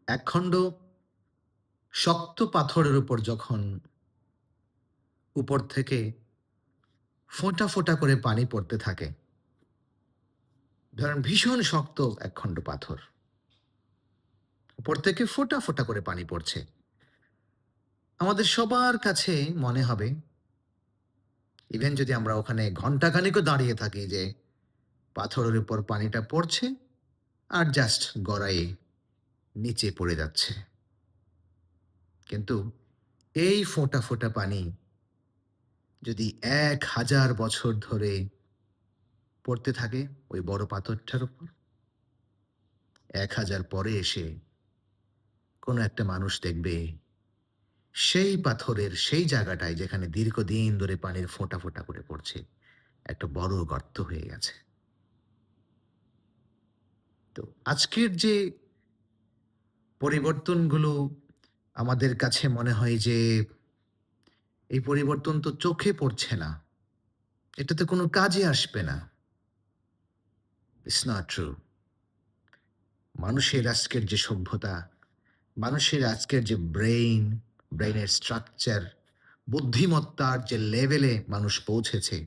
একখণ্ড শক্ত পাথরের উপর যখন উপর থেকে ফোঁটা, ফোঁটা করে পানি পড়তে থাকে, ধরেন ভীষণ শক্ত একখণ্ড পাথর। উপর থেকে ফোঁটা, ফোঁটা করে পানি পড়ছে। আমাদের সবার কাছে মনে হবে, ইভেন যদি আমরা ওখানে ঘণ্টাখানেকও দাঁড়িয়ে থাকি, যে পাথরের উপর পানিটা পড়ছে আর জাস্ট গড়ায়ে নিচে পড়ে যাচ্ছে। কিন্তু এই ফোঁটা, ফোঁটা পানি যদি ১,০০০ বছর ধরে পড়তে থাকে ওই বড় পাথরটার উপর, ১,০০০ পরে এসে কোনো একটা মানুষ দেখবে সেই পাথরের সেই জায়গাটায় যেখানে দীর্ঘদিন ধরে পানির ফোঁটা, ফোঁটা করে পড়ছে, একটা বড় গর্ত হয়ে গেছে। তো আজকের যে পরিবর্তনগুলো আমাদের কাছে মনে হয় যে এই পরিবর্তন তো চোখে পড়ছে না, এটাতে কোনো কাজে আসবে না। It's not true. মানুষের আজকের যে সভ্যতা, মানুষের আজকের যে ব্রেইনের স্ট্রাকচার, বুদ্ধিমত্তার যে লেভেলে মানুষ পৌঁছেছে,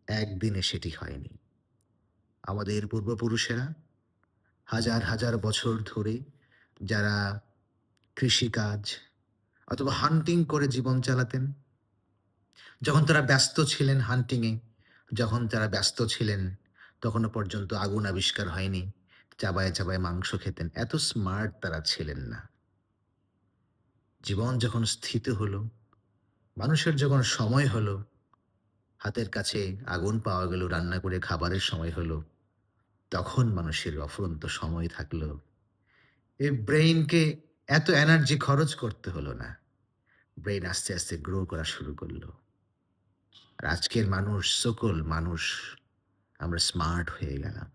একদিনে সেটি হয়নি। আমাদের পূর্বপুরুষেরা হাজার, হাজার বছর ধরে যারা কৃষিকাজ অথবা হান্টিং করে জীবন চালাতেন, যখন তারা ব্যস্ত ছিলেন হান্টিংয়ে, যখন তারা ব্যস্ত ছিলেন তখনও পর্যন্ত আগুন আবিষ্কার হয়নি। চাবায়, চাবায় মাংস খেতেন। এত স্মার্ট তারা ছিলেন না। জীবন যখন স্থিত হলো, মানুষের যখন সময় হলো, হাতের কাছে আগুন পাওয়া গেল, রান্না করে খাবারের সময় হলো, তখন মানুষের অফুরন্ত সময় থাকলো। এই ব্রেইনকে এত এনার্জি খরচ করতে হলো না। ব্রেইন আস্তে, আস্তে গ্রো করা শুরু করলো। আর আজকের মানুষ, সকল মানুষ আমরা স্মার্ট হয়ে গেলাম।